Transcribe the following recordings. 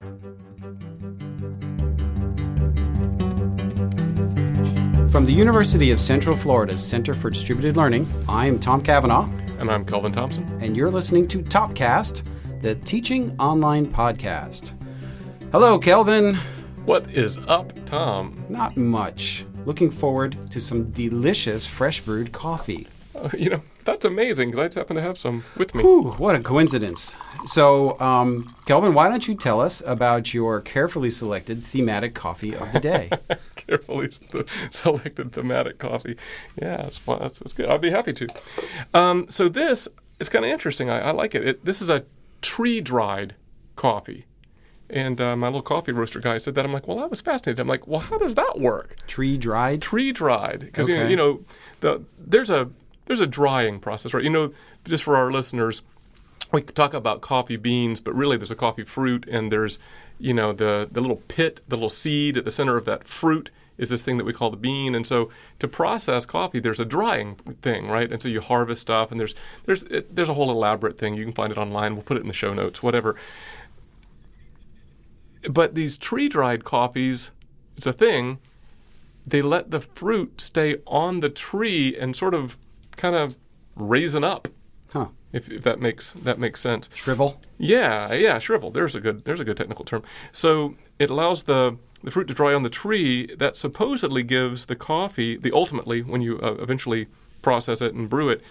From the University of Central Florida's Center for Distributed Learning, I'm Tom Cavanagh. And I'm Kelvin Thompson. And you're listening to Topcast, the Teaching Online podcast. Hello, Kelvin. What is up, Tom? Not much. Looking forward to some delicious fresh brewed coffee. That's amazing because I just happen to have some with me. Whew, what a coincidence. So, Kelvin, why don't you tell us about your carefully selected thematic coffee of the day? Carefully selected thematic coffee. Yeah, it's fun. It's good. I'll be happy to. So this is kind of interesting. I like it. This is a tree-dried coffee. And my little coffee roaster guy said that. I'm like, well, I was fascinated. I'm like, well, how does that work? Tree-dried? Tree-dried. Because, okay. There's a drying process, right? Just for our listeners, we talk about coffee beans, but really there's a coffee fruit, and there's, the little pit, the little seed at the center of that fruit is this thing that we call the bean. And so to process coffee, there's a drying thing, right? And so you harvest stuff, and there's a whole elaborate thing. You can find it online. We'll put it in the show notes, whatever. But these tree-dried coffees, it's a thing. They let the fruit stay on the tree and sort of kind of raisin up, if that makes sense. Shrivel? Yeah, shrivel. There's a good technical term. So it allows the fruit to dry on the tree. That supposedly gives the coffee, ultimately, when you eventually process it and brew it,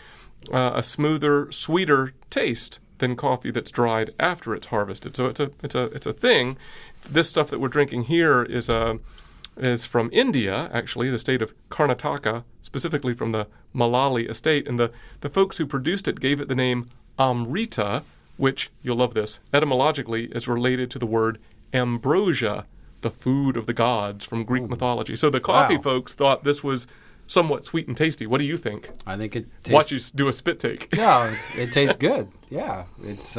a smoother, sweeter taste than coffee that's dried after it's harvested. So it's a thing. This stuff that we're drinking here is from India, actually, the state of Karnataka, specifically from the Malali estate. And the folks who produced it gave it the name Amrita, which, you'll love this, etymologically is related to the word ambrosia, the food of the gods from Greek mythology. So the coffee folks thought this was somewhat sweet and tasty. What do you think? I think it tastes... Watch you do a spit take. No, it tastes good. Yeah, it's,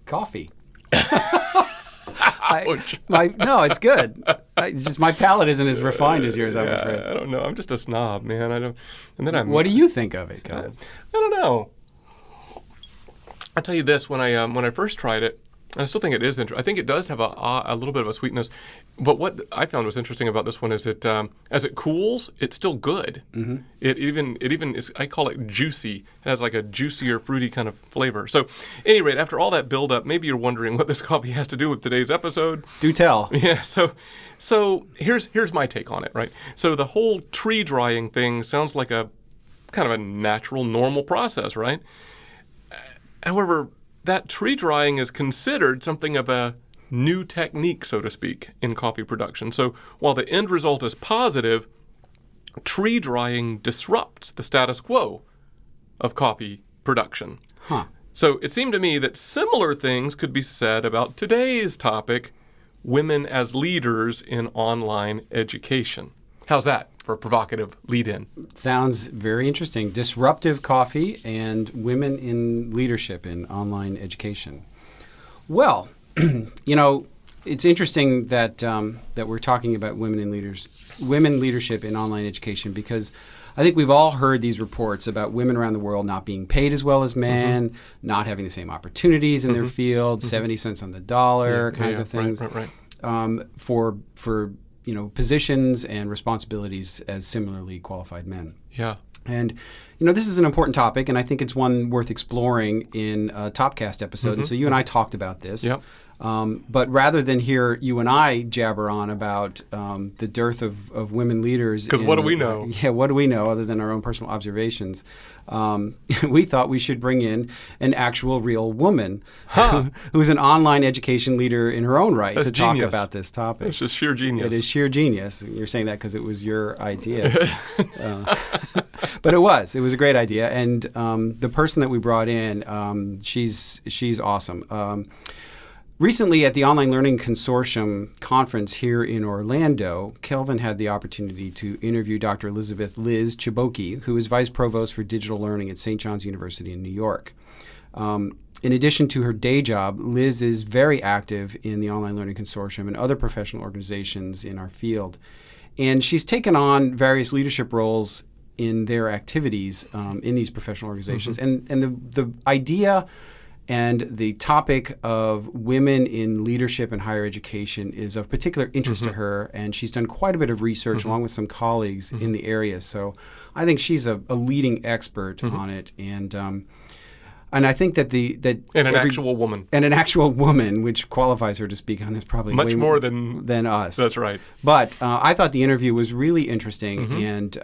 coffee. No, it's good. It's just my palate isn't as refined as yours, I'm afraid. I don't know. I'm just a snob, man. What do you think of it, Kelvin? I don't know. I'll tell you this: when I first tried it, and I still think it is interesting. I think it does have a little bit of a sweetness. But what I found was interesting about this one is that as it cools, it's still good. Mm-hmm. It even is. I call it juicy. It has like a juicier, fruity kind of flavor. So, at any rate, after all that build up, maybe you're wondering what this coffee has to do with today's episode. Do tell. Yeah. So here's my take on it. Right. So the whole tree drying thing sounds like a kind of a natural, normal process, right? However, that tree drying is considered something of a new technique, so to speak, in coffee production. So while the end result is positive, tree drying disrupts the status quo of coffee production. So it seemed to me that similar things could be said about today's topic, women as leaders in online education. How's that for a provocative lead-in? Sounds very interesting. Disruptive coffee and women in leadership in online education. Well, it's interesting that we're talking about women leadership in online education, because I think we've all heard these reports about women around the world not being paid as well as men, not having the same opportunities in their field, 70 cents on the dollar kinds of things, right. For positions and responsibilities as similarly qualified men. Yeah. And, this is an important topic, and I think it's one worth exploring in a Topcast episode. And so you and I talked about this. Yep. But rather than hear you and I jabber on about the dearth of women leaders. Because what do we know? Yeah, what do we know other than our own personal observations? We thought we should bring in an actual real woman who's an online education leader in her own right. That's to genius. Talk about this topic. It's just sheer genius. It is sheer genius. You're saying that because it was your idea. But it was a great idea. And the person that we brought in, she's awesome. Recently, at the Online Learning Consortium conference here in Orlando, Kelvin had the opportunity to interview Dr. Elizabeth Liz Ciabocchi, who is Vice Provost for Digital Learning at St. John's University in New York. In addition to her day job, Liz is very active in the Online Learning Consortium and other professional organizations in our field. And she's taken on various leadership roles in their activities in these professional organizations. Mm-hmm. And the idea And the topic of women in leadership and higher education is of particular interest to her, and she's done quite a bit of research along with some colleagues in the area. So I think she's a leading expert on it, and I think that an actual woman, and an actual woman, which qualifies her to speak on this probably much way more than us. That's right. But I thought the interview was really interesting, and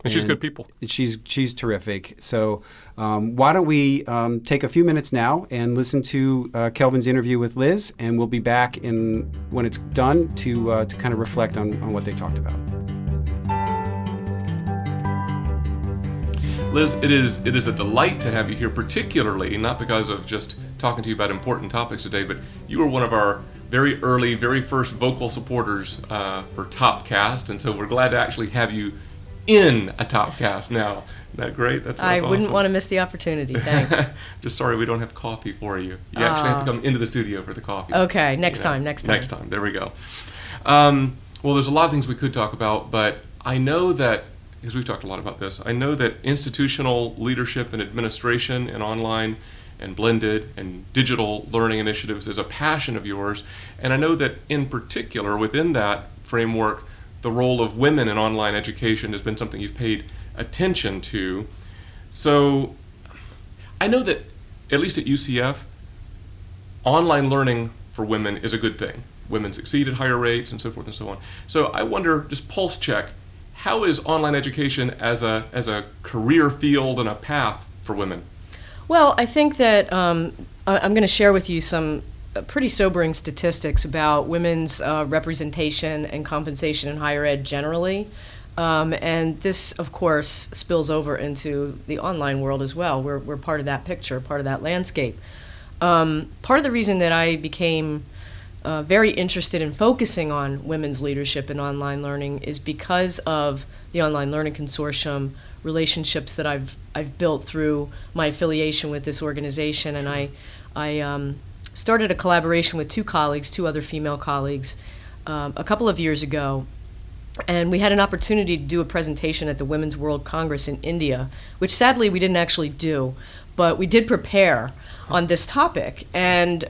she's good people. She's terrific. So why don't we take a few minutes now and listen to Kelvin's interview with Liz, and we'll be back when it's done to kind of reflect on what they talked about. Liz, it is a delight to have you here, particularly not because of just talking to you about important topics today, but you were one of our very early, very first vocal supporters for Topcast, and so we're glad to actually have you in a Topcast now. Isn't that great? That's I awesome. wouldn't want to miss the opportunity. Thanks. Just sorry we don't have coffee for you. You actually have to come into the studio for the coffee. Okay, next time. Next time. There we go. Well, there's a lot of things we could talk about, but I know that, because we've talked a lot about this, I know that institutional leadership and administration and online and blended and digital learning initiatives is a passion of yours. And I know that in particular within that framework, the role of women in online education has been something you've paid attention to. So I know that, at least at UCF, online learning for women is a good thing. Women succeed at higher rates and so forth and so on. So I wonder, just pulse check, how is online education as a career field and a path for women? Well, I think that I'm going to share with you some pretty sobering statistics about women's representation and compensation in higher ed generally. And this, of course, spills over into the online world as well. We're part of that picture, part of that landscape. Part of the reason that I became very interested in focusing on women's leadership in online learning is because of the Online Learning Consortium, relationships that I've built through my affiliation with this organization. And I started a collaboration with two other female colleagues, a couple of years ago. And we had an opportunity to do a presentation at the Women's World Congress in India, which sadly we didn't actually do, but we did prepare on this topic. And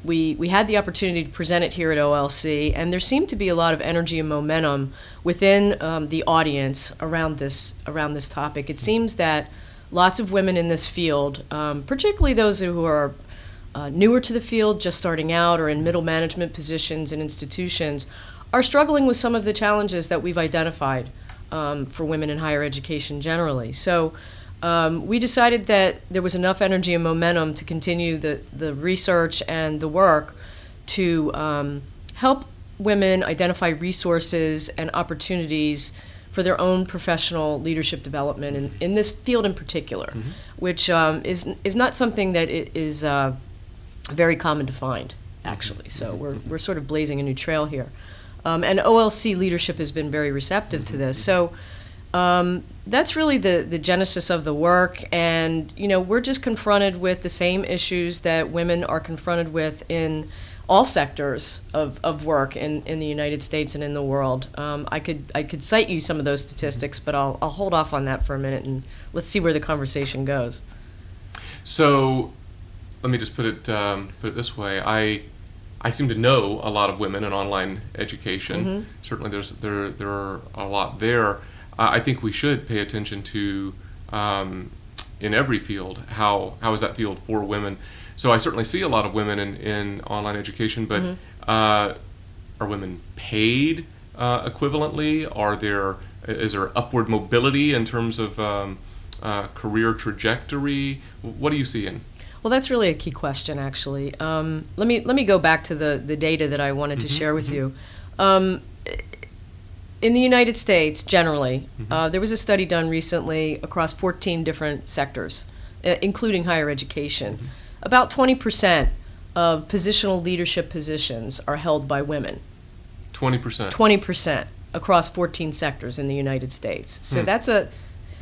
we had the opportunity to present it here at OLC, and there seemed to be a lot of energy and momentum within the audience around this topic. It seems that lots of women in this field, particularly those who are newer to the field, just starting out, or in middle management positions in institutions, are struggling with some of the challenges that we've identified for women in higher education generally. So we decided that there was enough energy and momentum to continue the research and the work to help women identify resources and opportunities for their own professional leadership development in this field in particular, which is not something that is very common to find, actually. So we're sort of blazing a new trail here. And OLC leadership has been very receptive to this. So that's really the genesis of the work. And, we're just confronted with the same issues that women are confronted with in all sectors of work in the United States and in the world. I could cite you some of those statistics, but I'll hold off on that for a minute, and let's see where the conversation goes. So let me just put it this way. I seem to know a lot of women in online education. Certainly there are a lot there. I think we should pay attention to, in every field, how is that field for women. So I certainly see a lot of women in online education, but are women paid equivalently? Is there upward mobility in terms of career trajectory? What are you seeing? Well, that's really a key question, actually. Let me go back to the data that I wanted to share with you. In the United States, generally, there was a study done recently across 14 different sectors, including higher education. About 20% of positional leadership positions are held by women. 20%? 20% across 14 sectors in the United States. So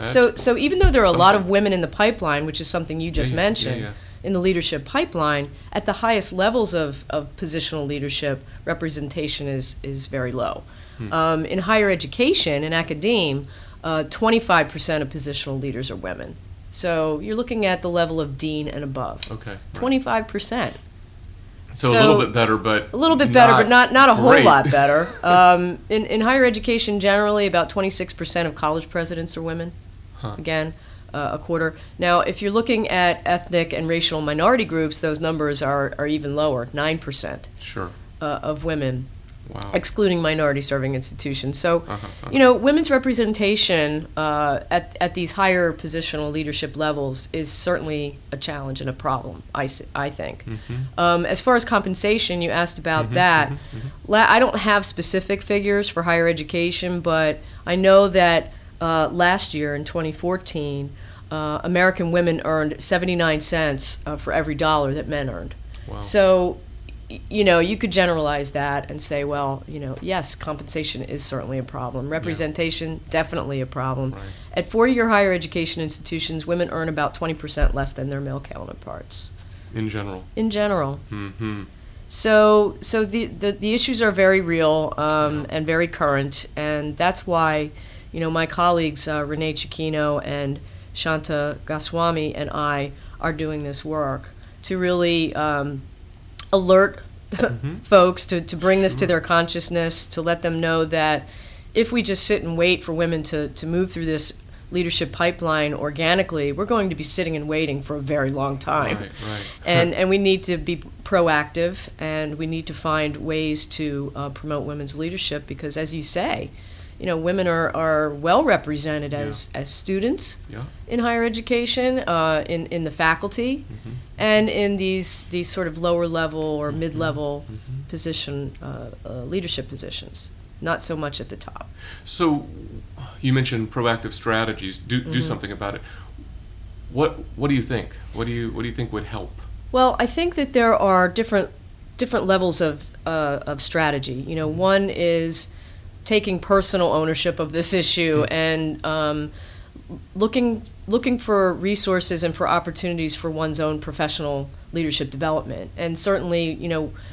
So even though there are a lot of women in the pipeline, which is something you just mentioned, in the leadership pipeline, at the highest levels of positional leadership, representation is very low. In higher education, in academe, 25% of positional leaders are women. So you're looking at the level of dean and above. Okay. Right. 25%. So a little bit better, but a little bit better, but not a whole great. lot better. In higher education, generally, about 26% of college presidents are women. Huh. Again, a quarter. Now, if you're looking at ethnic and racial minority groups, those numbers are even lower, 9%. Sure. Of women. Wow. Excluding minority-serving institutions. So, women's representation at these higher positional leadership levels is certainly a challenge and a problem, I think. Mm-hmm. As far as compensation, you asked about that. I don't have specific figures for higher education, but I know that last year, in 2014, American women earned 79 cents for every dollar that men earned. Wow. So, you could generalize that and say, well, yes, compensation is certainly a problem. Representation, definitely a problem. Right. At four-year higher education institutions, women earn about 20% less than their male counterparts. In general. In general. Mm-hmm. So the issues are very real and very current, and that's why, my colleagues Renee Cicchino and Shanta Goswami and I are doing this work to really alert folks, to bring this to their consciousness, to let them know that if we just sit and wait for women to move through this leadership pipeline organically, we're going to be sitting and waiting for a very long time. Right. And we need to be proactive, and we need to find ways to promote women's leadership because, as you say, women are well represented as students in higher education, in the faculty, and in these sort of lower level or mid-level position leadership positions. Not so much at the top. So, you mentioned proactive strategies. Do something about it. What do you think? What do you think would help? Well, I think that there are different levels of strategy. One is taking personal ownership of this issue and looking for resources and for opportunities for one's own professional leadership development. And certainly,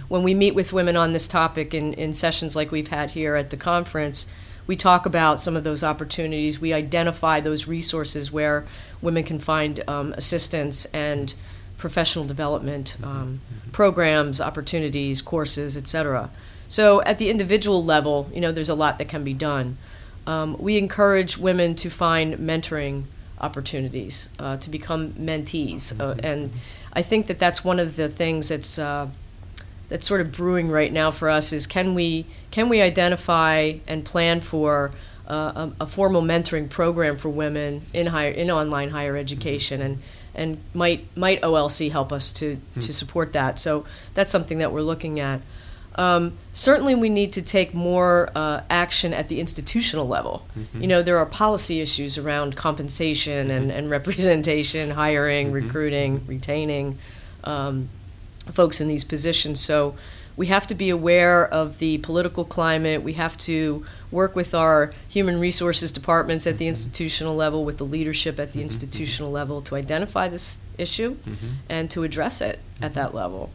when we meet with women on this topic in sessions like we've had here at the conference, we talk about some of those opportunities. We identify those resources where women can find assistance and professional development programs, opportunities, courses, etc. So at the individual level, there's a lot that can be done. We encourage women to find mentoring opportunities, to become mentees. And I think that that's one of the things that's sort of brewing right now for us is can we identify and plan for a formal mentoring program for women in online higher education, and might OLC help us to support that? So that's something that we're looking at. Certainly we need to take more action at the institutional level. There are policy issues around compensation and representation, hiring, recruiting, retaining folks in these positions. So we have to be aware of the political climate. We have to work with our human resources departments at the institutional level, with the leadership at the institutional level, to identify this issue and to address it at that level.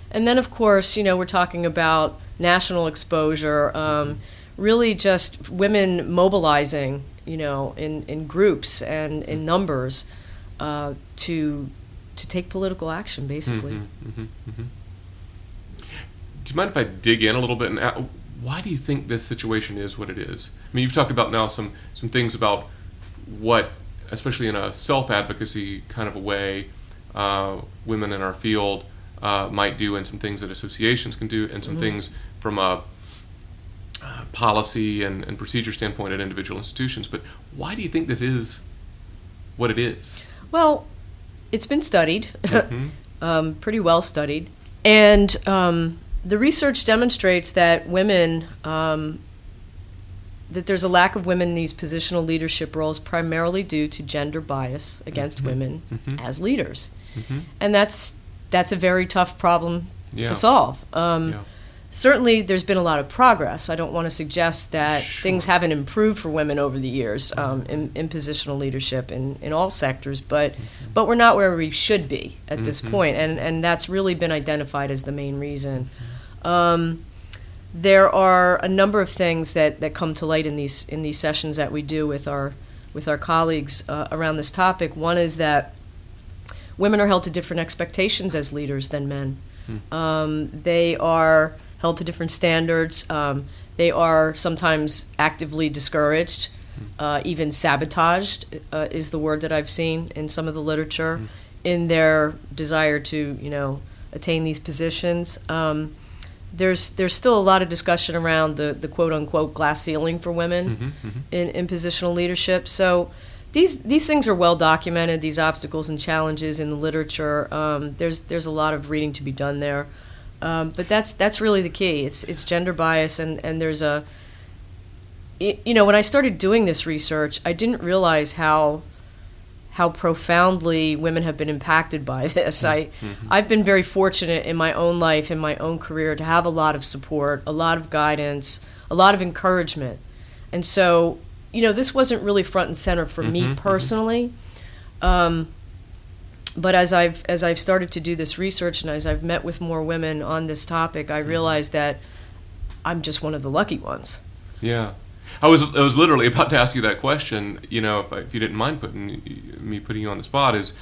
And then, of course, we're talking about national exposure, really just women mobilizing, in groups and in numbers to take political action, basically. Do you mind if I dig in a little bit and why do you think this situation is what it is? I mean, you've talked about now some things about what, especially in a self-advocacy kind of a way, women in our field might do, and some things that associations can do, and some things from a policy and procedure standpoint at individual institutions. But why do you think this is what it is? Well, it's been studied, pretty well studied. And the research demonstrates that women, that there's a lack of women in these positional leadership roles primarily due to gender bias against women as leaders. And that's a very tough problem to solve. Certainly, there's been a lot of progress. I don't want to suggest that things haven't improved for women over the years in positional leadership in all sectors, but we're not where we should be at this point, and that's really been identified as the main reason. There are a number of things that come to light in these sessions that we do with our with our colleagues around this topic. One is that women are held to different expectations as leaders than men. They are held to different standards. They are sometimes actively discouraged, even sabotaged is the word that I've seen in some of the literature, in their desire to, attain these positions. There's still a lot of discussion around the quote-unquote glass ceiling for women in positional leadership. So these things are well documented, these obstacles and challenges in the literature. There's a lot of reading to be done there. But that's really the key. It's gender bias, and there's when I started doing this research, I didn't realize how profoundly women have been impacted by this. I've been very fortunate in my own life, in my own career, to have a lot of support, a lot of guidance, a lot of encouragement. And so, this wasn't really front and center for me personally. But as I've started to do this research, and as I've met with more women on this topic, I realized that I'm just one of the lucky ones. Yeah. I was literally about to ask you that question, if you didn't mind putting you on the spot, is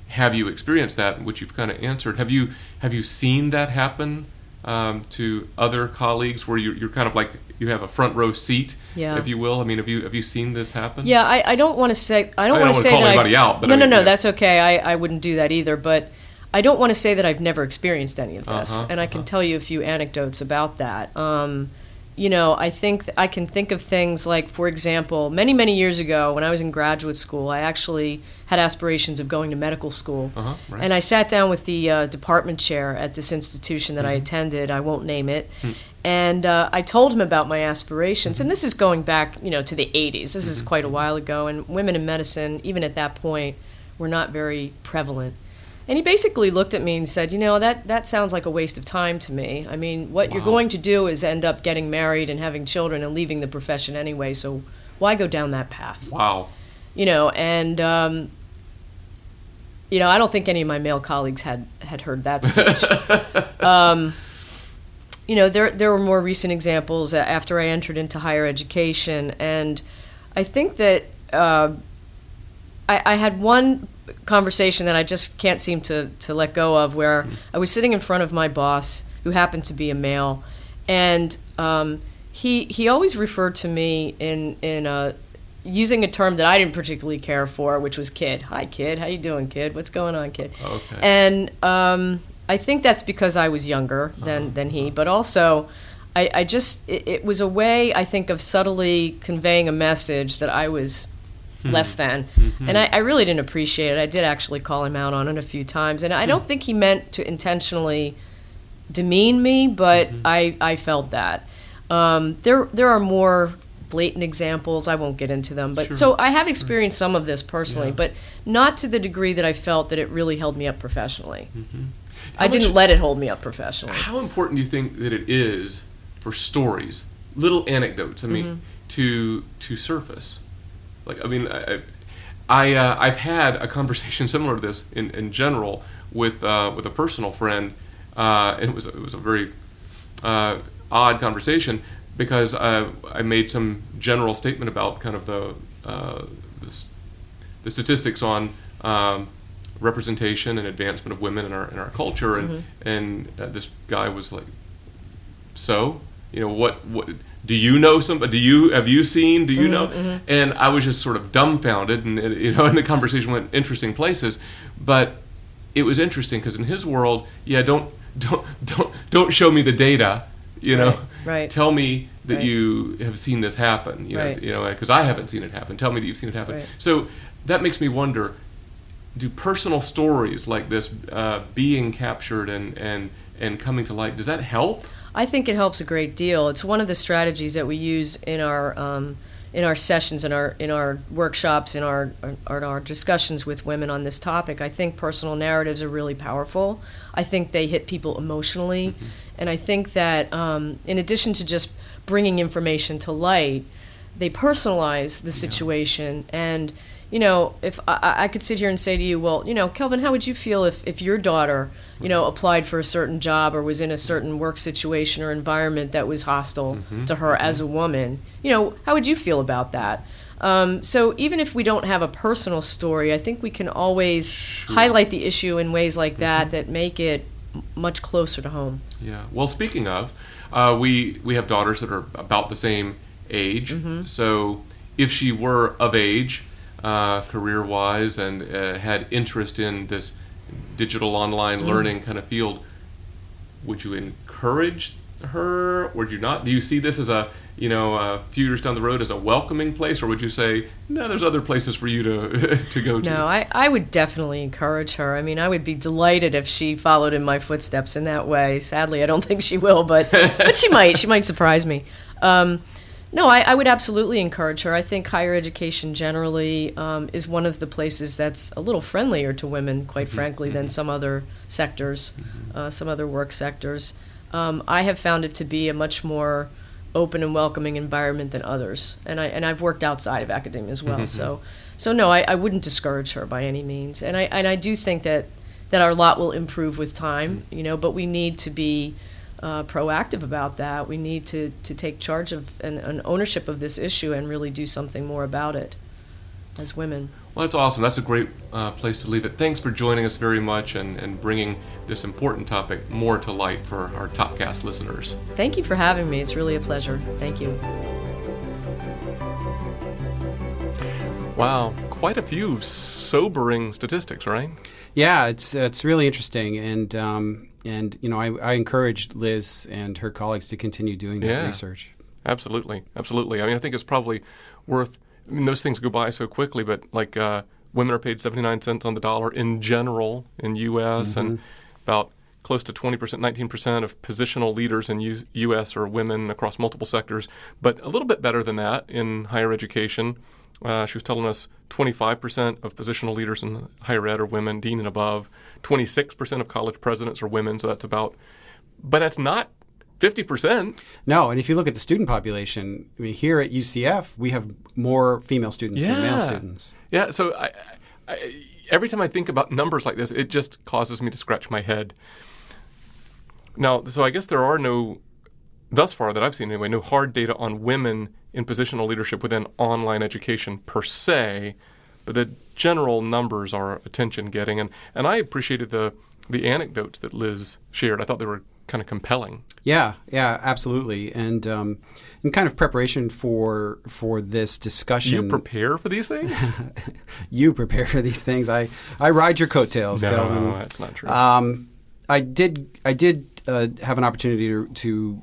have you experienced that, which you've kind of answered. Have you seen that happen to other colleagues where you're kind of like you have a front row seat, if you will? I mean, have you seen this happen? Yeah, I don't want to say I don't want want to say call that anybody out, but no, that's okay. I wouldn't do that either, but I don't want to say that I've never experienced any of this, and I can tell you a few anecdotes about that. I think I can think of things like, for example, many, many years ago when I was in graduate school, I actually had aspirations of going to medical school. Right. And I sat down with the department chair at this institution that I attended, I won't name it, and I told him about my aspirations. And this is going back, to the 80s. This is quite a while ago, and women in medicine, even at that point, were not very prevalent. And he basically looked at me and said, that sounds like a waste of time to me. I mean, what you're going to do is end up getting married and having children and leaving the profession anyway, so why go down that path? Wow. And, I don't think any of my male colleagues had heard that speech. There were more recent examples after I entered into higher education, and I think that I had one conversation that I just can't seem to let go of, where I was sitting in front of my boss, who happened to be a male, and he always referred to me in using a term that I didn't particularly care for, which was kid. Hi, kid. How you doing, kid? What's going on, kid? Okay. And I think that's because I was younger than he, but also it was a way, I think, of subtly conveying a message that I was less than. And I really didn't appreciate it. I did actually call him out on it a few times. And I don't think he meant to intentionally demean me, but I felt that. There are more blatant examples. I won't get into them. But so I have experienced some of this personally, but not to the degree that I felt that it really held me up professionally. I didn't let it hold me up professionally. How important do you think that it is for stories, little anecdotes, to surface? Like, I mean, I've had a conversation similar to this in general with a personal friend, and it was a very odd conversation because I made some general statement about kind of the statistics on representation and advancement of women in our culture, and this guy was like, so, what do you know somebody? Have you seen? Do you know? And I was just sort of dumbfounded, and and the conversation went interesting places. But it was interesting because in his world, don't show me the data. Right. Tell me that you have seen this happen. Because I haven't seen it happen. Tell me that you've seen it happen. Right. So that makes me wonder: do personal stories like this being captured and coming to light, does that help? I think it helps a great deal. It's one of the strategies that we use in our sessions, in our workshops, in our discussions with women on this topic. I think personal narratives are really powerful. I think they hit people emotionally, and I think that in addition to just bringing information to light, they personalize the situation. And if I could sit here and say to you, well, Kelvin, how would you feel if your daughter, applied for a certain job or was in a certain work situation or environment that was hostile to her as a woman? How would you feel about that? So even if we don't have a personal story, I think we can always highlight the issue in ways like that make it much closer to home. Yeah. Well, speaking of, we have daughters that are about the same age. So if she were of age, career-wise, and had interest in this digital online learning kind of field, would you encourage her, or would you not? Do you see this as a few years down the road as a welcoming place, or would you say, no, there's other places for you to go to? No, I would definitely encourage her. I mean, I would be delighted if she followed in my footsteps in that way. Sadly, I don't think she will, but she might. She might surprise me. No, I would absolutely encourage her. I think higher education generally is one of the places that's a little friendlier to women, quite frankly, than some other sectors, some other work sectors. I have found it to be a much more open and welcoming environment than others, and I've worked outside of academia as well. So no, I wouldn't discourage her by any means, and I do think that our lot will improve with time, but we need to be proactive about that. We need to take charge of and ownership of this issue and really do something more about it as women. Well, that's awesome. That's a great place to leave it. Thanks for joining us very much and bringing this important topic more to light for our Topcast listeners. Thank you for having me. It's really a pleasure. Thank you. Wow, quite a few sobering statistics, right? Yeah, it's really interesting, and I encouraged Liz and her colleagues to continue doing that research. Absolutely. I mean, I think it's probably worth. I mean, those things go by so quickly, but like women are paid 79 cents on the dollar in general in U.S. and about close to 20%, 19% of positional leaders in U.S. are women across multiple sectors, but a little bit better than that in higher education. She was telling us 25% of positional leaders in higher ed are women, dean and above. 26% of college presidents are women, so but that's not 50%. No, and if you look at the student population, I mean, here at UCF, we have more female students than male students. Yeah, so I, every time I think about numbers like this, it just causes me to scratch my head. Now, so I guess there are thus far that I've seen anyway, no hard data on women in positional leadership within online education per se, but the general numbers are attention-getting. And I appreciated the anecdotes that Liz shared. I thought they were kind of compelling. Yeah, absolutely. And in kind of preparation for this discussion, you prepare for these things? You prepare for these things. I ride your coattails, Kelvin. No, that's not true. I did have an opportunity to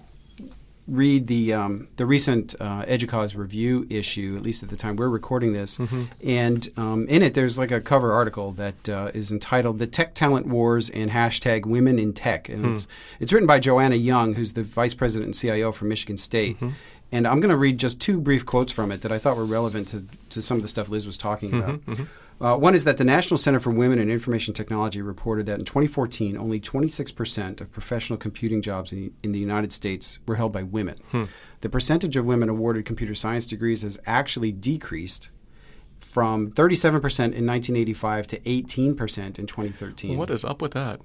read the recent EDUCAUSE review issue, at least at the time we're recording this. And in it, there's like a cover article that is entitled "The Tech Talent Wars and # Women in Tech." And it's written by Joanna Young, who's the vice president and CIO for Michigan State. And I'm going to read just two brief quotes from it that I thought were relevant to some of the stuff Liz was talking about. One is that the National Center for Women in Information Technology reported that in 2014, only 26% of professional computing jobs in the United States were held by women. The percentage of women awarded computer science degrees has actually decreased from 37% in 1985 to 18% in 2013. Well, what is up with that?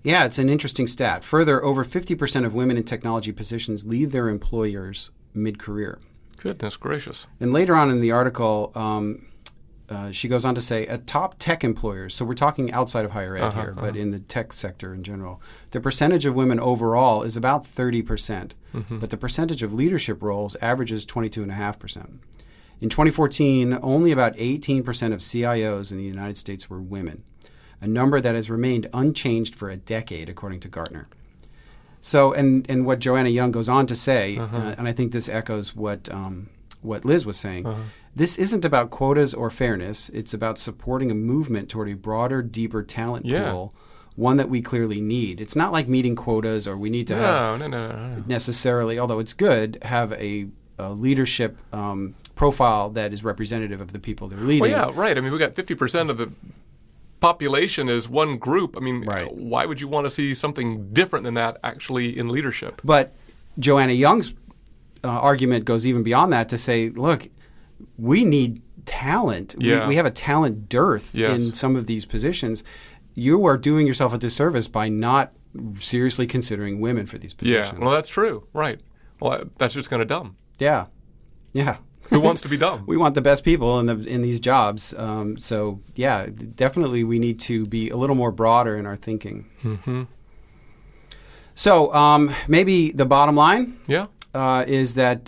Yeah, it's an interesting stat. Further, over 50% of women in technology positions leave their employers mid-career. Goodness gracious. And later on in the article, she goes on to say, at top tech employers, so we're talking outside of higher ed here, but in the tech sector in general, the percentage of women overall is about 30%, but the percentage of leadership roles averages 22.5%. In 2014, only about 18% of CIOs in the United States were women, a number that has remained unchanged for a decade, according to Gartner. So, and what Joanna Young goes on to say, and I think this echoes what Liz was saying, this isn't about quotas or fairness. It's about supporting a movement toward a broader, deeper talent pool, one that we clearly need. It's not like meeting quotas or we need to have necessarily, although it's good, have a leadership profile that is representative of the people they're leading. Well, yeah, right. I mean, we got 50% of the population as one group. I mean, why would you want to see something different than that actually in leadership? But Joanna Young's argument goes even beyond that to say, look, we need talent. Yeah. We have a talent dearth in some of these positions. You are doing yourself a disservice by not seriously considering women for these positions. Yeah, well, that's true. Right. Well, that's just kind of dumb. Yeah. Who wants to be dumb? We want the best people in these jobs. So yeah, definitely we need to be a little more broader in our thinking. Mm-hmm. So maybe the bottom line Yeah. is that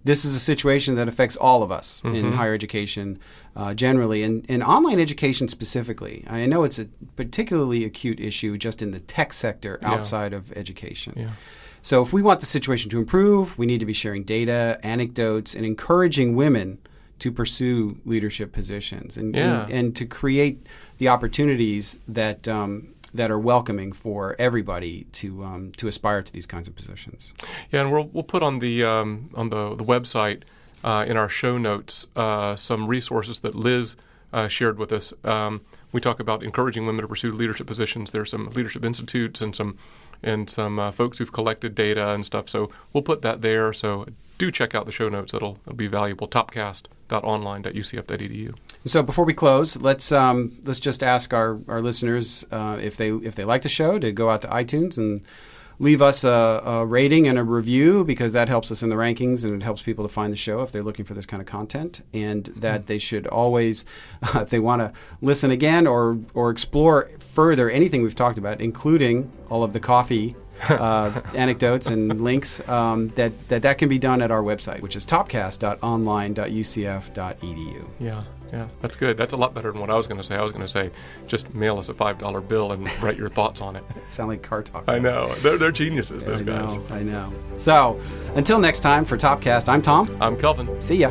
this is a situation that affects all of us in higher education generally, and in online education specifically. I know it's a particularly acute issue just in the tech sector outside of education. Yeah. So if we want the situation to improve, we need to be sharing data, anecdotes, and encouraging women to pursue leadership positions and to create the opportunities that are welcoming for everybody to aspire to these kinds of positions. Yeah, and we'll put on the website in our show notes some resources that Liz shared with us. We talk about encouraging women to pursue leadership positions. There's some leadership institutes and some folks who've collected data and stuff. So we'll put that there. So do check out the show notes. It'll be valuable. topcast.online.ucf.edu. So before we close, let's just ask our listeners if they like the show to go out to iTunes and leave us a rating and a review, because that helps us in the rankings and it helps people to find the show if they're looking for this kind of content. And that they should always, if they want to listen again or explore further anything we've talked about, including all of the coffee anecdotes and links, that can be done at our website, which is topcast.online.ucf.edu. Yeah, that's good. That's a lot better than what I was going to say. I was going to say, just mail us a $5 bill and write your thoughts on it. Sound like car talk. I know. They're geniuses, those guys. I know. So, until next time, for Topcast, I'm Tom. I'm Kelvin. See ya.